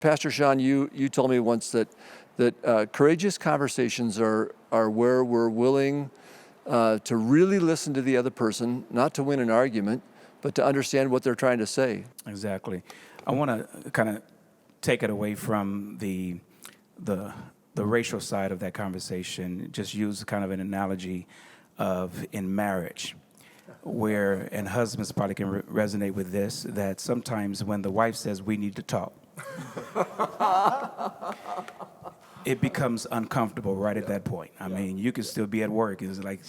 Pastor Shon, you told me once that courageous conversations are where we're willing to really listen to the other person, not to win an argument, but to understand what they're trying to say. Exactly. I want to kind of take it away from the racial side of that conversation. Just use kind of an analogy of in marriage, where, and husbands probably can resonate with this, that sometimes when the wife says we need to talk, it becomes uncomfortable right at that point. I mean, you can still be at work. It's like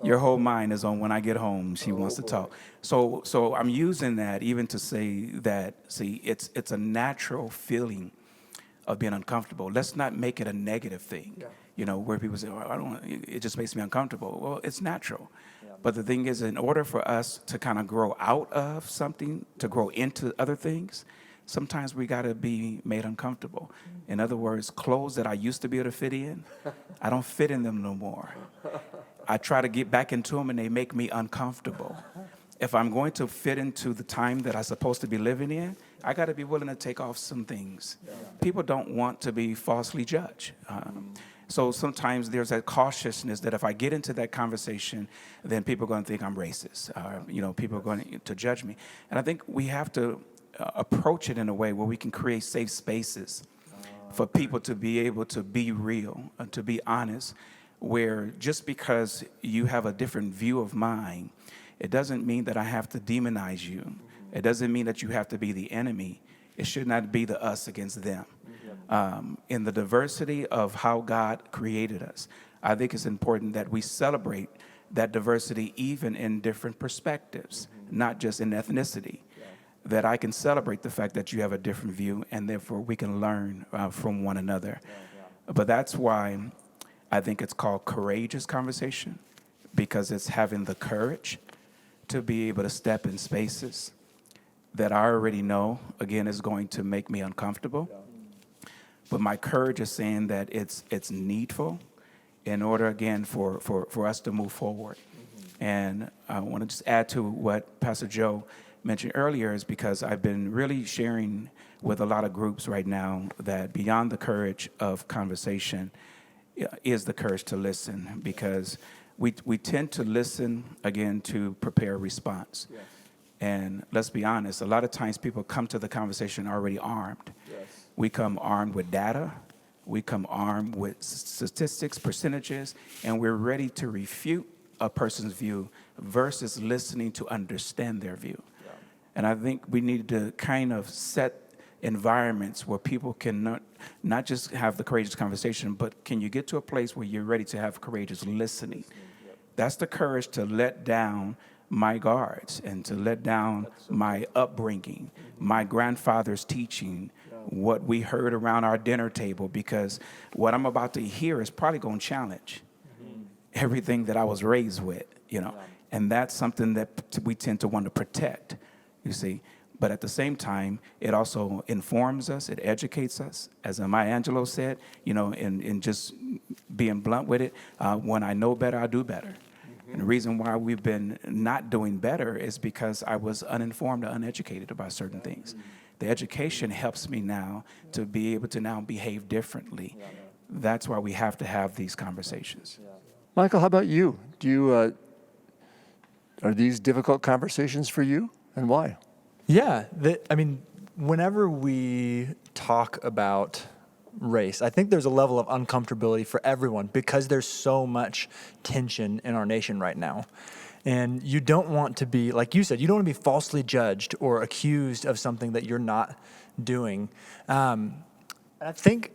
your whole mind is on when I get home, she wants to talk. So I'm using that even to say that, see, it's a natural feeling of being uncomfortable. Let's not make it a negative thing, where people say, oh, it just makes me uncomfortable. Well, it's natural. But the thing is, in order for us to kind of grow out of something, to grow into other things, sometimes we got to be made uncomfortable. In other words, clothes that I used to be able to fit in, I don't fit in them no more. I try to get back into them and they make me uncomfortable. If I'm going to fit into the time that I'm supposed to be living in, I got to be willing to take off some things. People don't want to be falsely judged. So sometimes there's that cautiousness that if I get into that conversation, then people are going to think I'm racist. People are going to judge me. And I think we have to approach it in a way where we can create safe spaces for people to be able to be real, to be honest, where just because you have a different view of mine, it doesn't mean that I have to demonize you. It doesn't mean that you have to be the enemy. It should not be the us against them. In the diversity of how God created us, I think it's important that we celebrate that diversity even in different perspectives, not just in ethnicity. That I can celebrate the fact that you have a different view, and therefore we can learn from one another. But that's why I think it's called courageous conversation, because it's having the courage to be able to step in spaces that I already know, again, is going to make me uncomfortable. But my courage is saying that it's needful in order, again, for us to move forward. And I want to just add to what Pastor Joe mentioned earlier, is because I've been really sharing with a lot of groups right now that beyond the courage of conversation is the courage to listen, because we tend to listen, again, to prepare a response. Yes. And let's be honest, a lot of times people come to the conversation already armed. Yes. We come armed with data, we come armed with statistics, percentages, and we're ready to refute a person's view versus listening to understand their view. Yeah. And I think we need to kind of set environments where people can not just have the courageous conversation, but can you get to a place where you're ready to have courageous listening? Yep. That's the courage to let down my guards and to let down my upbringing, my grandfather's teaching, what we heard around our dinner table, because what I'm about to hear is probably going to challenge everything that I was raised with, and that's something that we tend to want to protect, you see. But at the same time, it also informs us, it educates us. As Maya Angelou said, in just being blunt with it, when I know better, I do better. And the reason why we've been not doing better is because I was uninformed or uneducated about certain things. The education helps me now to be able to now behave differently. That's why we have to have these conversations. Michael, how about you? Are these difficult conversations for you, and why? Yeah, whenever we talk about race, I think there's a level of uncomfortability for everyone because there's so much tension in our nation right now. And you don't want to be, like you said, you don't want to be falsely judged or accused of something that you're not doing. I think,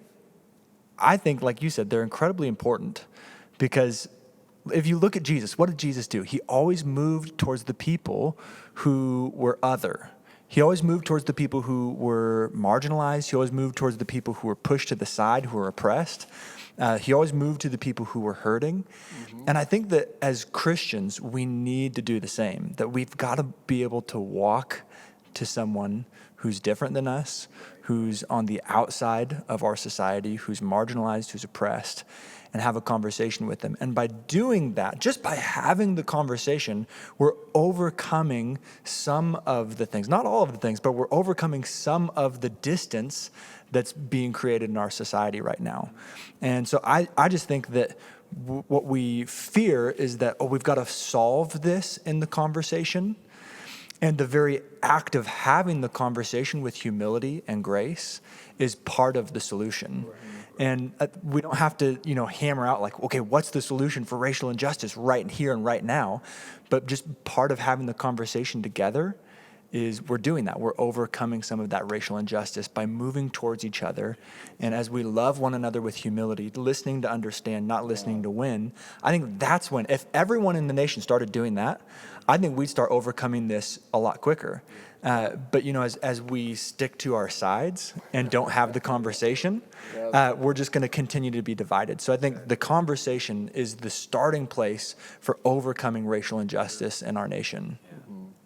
like you said, they're incredibly important because if you look at Jesus, what did Jesus do? He always moved towards the people who were other. He always moved towards the people who were marginalized. He always moved towards the people who were pushed to the side, who were oppressed. He always moved to the people who were hurting. And I think that as Christians, we need to do the same, that we've got to be able to walk to someone who's different than us, who's on the outside of our society, who's marginalized, who's oppressed, and have a conversation with them. And by doing that, just by having the conversation, we're overcoming some of the things, not all of the things, but we're overcoming some of the distance that's being created in our society right now. And so I just think that what we fear is that, we've got to solve this in the conversation. And the very act of having the conversation with humility and grace is part of the solution. Right. And we don't have to, hammer out like, okay, what's the solution for racial injustice right here and right now? But just part of having the conversation together is we're doing that. We're overcoming some of that racial injustice by moving towards each other. And as we love one another with humility, listening to understand, not listening to win, I think that's when, if everyone in the nation started doing that, I think we'd start overcoming this a lot quicker. But as we stick to our sides and don't have the conversation, we're just going to continue to be divided. So I think the conversation is the starting place for overcoming racial injustice in our nation.